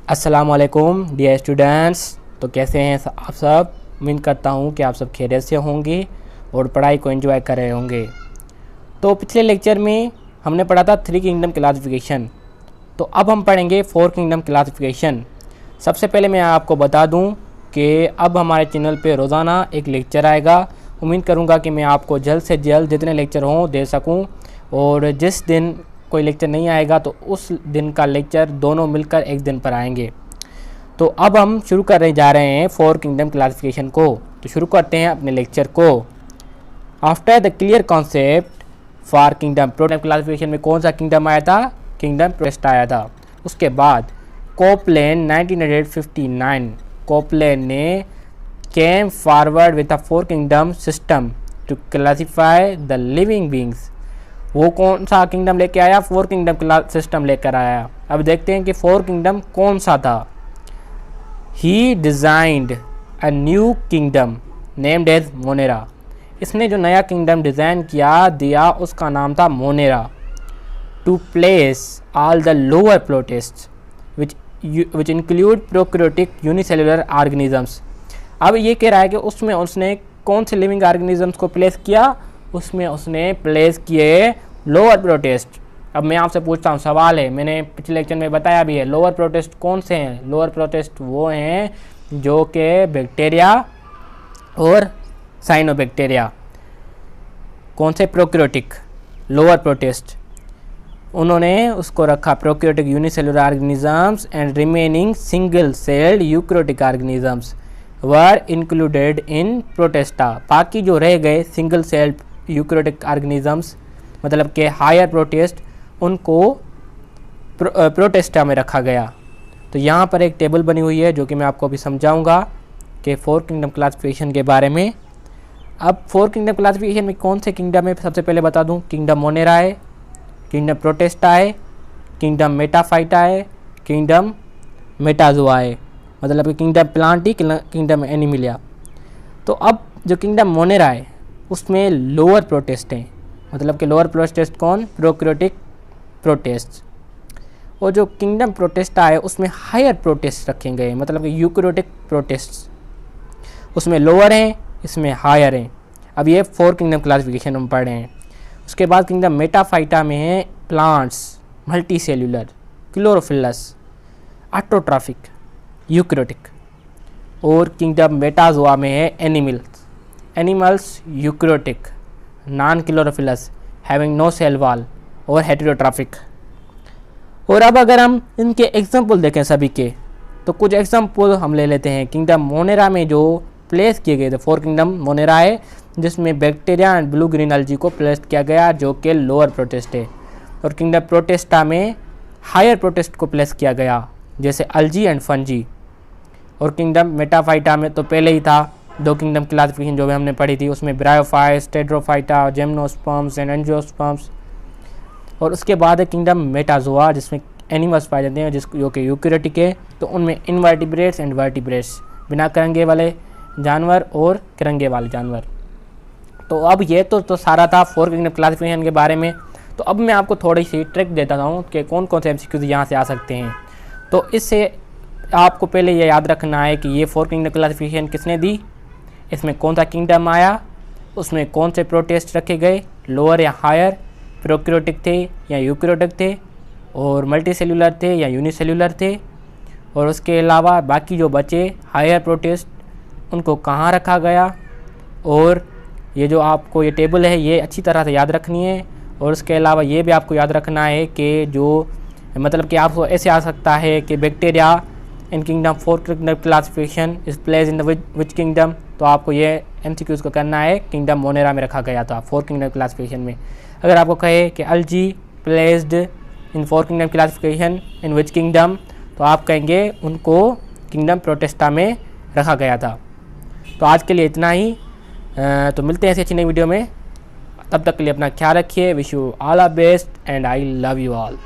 अस्सलाम वालेकुम dear students. तो कैसे हैं आप सब? उम्मीद करता हूं कि आप सब खैरियत से होंगे और पढ़ाई को एंजॉय कर रहे होंगे। तो पिछले लेक्चर में हमने पढ़ा था 3 किंगडम क्लासिफिकेशन। तो अब हम पढ़ेंगे 4 किंगडम क्लासिफिकेशन। सबसे पहले मैं आपको बता दूं कि अब हमारे चैनल पे रोज़ाना एक लेक्चर आएगा। उम्मीद करूँगा कि मैं आपको जल्द से जल्द जितने लेक्चर हों दे सकूँ, और जिस दिन कोई लेक्चर नहीं आएगा तो उस दिन का लेक्चर दोनों मिलकर एक दिन पर आएंगे। तो अब हम शुरू करने जा रहे हैं 4 किंगडम क्लासिफिकेशन को। तो शुरू करते हैं अपने लेक्चर को। After the clear concept for kingdom classification में कौन सा किंगडम आया था? किंगडम प्रोटेस्ट आया था। उसके बाद कोपलैंड 1959 कोपलैंड ने came forward with a 4 kingdom system to classify the living beings. वो कौन सा किंगडम लेके आया? 4 किंगडम सिस्टम लेकर आया। अब देखते हैं कि 4 किंगडम कौन सा था। He designed a new kingdom named as Monera. इसने जो नया किंगडम डिज़ाइन दिया उसका नाम था Monera. To place all the lower protist which include prokaryotic unicellular organisms. अब ये कह रहा है कि उसमें उसने कौन से लिविंग ऑर्गेनिजम्स को प्लेस किया? उसमें उसने प्लेस किए लोअर प्रोटिस्ट। अब मैं आपसे पूछता हूँ, सवाल है, मैंने पिछले लेक्चर में बताया भी है, लोअर प्रोटिस्ट कौन से हैं? लोअर प्रोटिस्ट वो हैं जो कि बैक्टीरिया और साइनोबैक्टीरिया। कौन से? Prokaryotic lower protist. उन्होंने उसको रखा prokaryotic unicellular organisms and remaining single celled eukaryotic organisms were included in Protista. बाकी जो रह गए सिंगल सेल्ड यूकैरियोटिक ऑर्गेनिजम्स मतलब के हायर प्रोटिस्ट, उनको प्रोटेस्टा में रखा गया। तो यहाँ पर एक टेबल बनी हुई है जो कि मैं आपको अभी समझाऊंगा कि 4 किंगडम क्लासिफिकेशन के बारे में। अब 4 किंगडम क्लासिफिकेशन में कौन से किंगडम है सबसे पहले बता दूं। किंगडम मोनेरा है, किंगडम प्रोटेस्टा है, किंगडम मेटाफाइटा है, किंगडम मेटाजोआ है, मतलब कि किंगडम प्लांटी, किंगडम एनिमिलिया। तो अब जो किंगडम मोनेरा है उसमें लोअर प्रोटिस्ट हैं, मतलब कि लोअर प्रोटिस्ट कौन? Prokaryotic protist. और जो किंगडम प्रोटेस्टा है उसमें हायर प्रोटिस्ट रखे गए, मतलब कि यूकैरियोटिक प्रोटिस्ट। उसमें लोअर हैं, इसमें हायर हैं। अब ये 4 किंगडम क्लासिफिकेशन हम पढ़ रहे हैं। उसके बाद किंगडम मेटाफाइटा में है plants, multicellular, chlorophyllous, autotrophic, eukaryotic. और किंगडम मेटाजोआ में है animals eukaryotic, non chlorophyllous, having no cell wall और हेटेरोट्रॉफिक। और अब अगर हम इनके एग्जाम्पल देखें सभी के, तो कुछ एग्जाम्पल हम ले लेते हैं। किंगडम मोनेरा में जो प्लेस किए गए थे 4 किंगडम मोनेरा है जिसमें bacteria and blue green algae को प्लेस किया गया जो कि लोअर प्रोटिस्ट है। और किंगडम प्रोटेस्टा में हायर प्रोटिस्ट को प्लेस किया गया जैसे अल्गी एंड फंजी। और किंगडम मेटाफाइटा में तो पहले ही था 2 किंगडम क्लासिफिकेशन जो भी हमने पढ़ी थी, उसमें ब्रायोफाइट्स, टेट्रोफाइटा, जिम्नोस्पर्म्स एंड एंजियोस्पर्म्स। और उसके बाद है किंगडम मेटाजोआ जिसमें एनिमल्स पाए जाते हैं जो कि यूकैरियोटिक है। तो उनमें इनवर्टिब्रेट्स एंड वर्टिब्रेट्स, बिना करंगे वाले जानवर और करंगे वाले जानवर। तो अब ये तो सारा था 4 किंगडम क्लासिफिकेशन के बारे में। तो अब मैं आपको थोड़ी सी ट्रिक देता हूँ कि कौन कौन से MCQs यहाँ से आ सकते हैं। तो इससे आपको पहले ये याद रखना है कि ये 4 किंगडम क्लासिफिकेशन किसने दी, इसमें कौन सा किंगडम आया, उसमें कौन से प्रोटिस्ट रखे गए, लोअर या हायर, प्रोकैरियोटिक थे या यूकैरियोटिक थे, और मल्टी सेल्यूलर थे या यूनिसेल्यूलर थे। और उसके अलावा बाकी जो बचे हायर प्रोटिस्ट उनको कहाँ रखा गया। और ये जो आपको ये टेबल है ये अच्छी तरह से याद रखनी है। और उसके अलावा ये भी आपको याद रखना है कि जो मतलब कि आपको ऐसे आ सकता है कि bacteria in kingdom 4 kingdom classification is place in the which kingdom. तो आपको ये MCQs को करना है किंगडम मोनेरा में रखा गया था 4 किंगडम क्लासिफिकेशन में। अगर आपको कहे कि algae placed in 4 kingdom classification in which kingdom, तो आप कहेंगे उनको किंगडम प्रोटेस्टा में रखा गया था। तो आज के लिए इतना ही। तो मिलते हैं ऐसी अच्छी नई वीडियो में। तब तक के लिए अपना ख्याल रखिए। Wish you all the best and I love you all.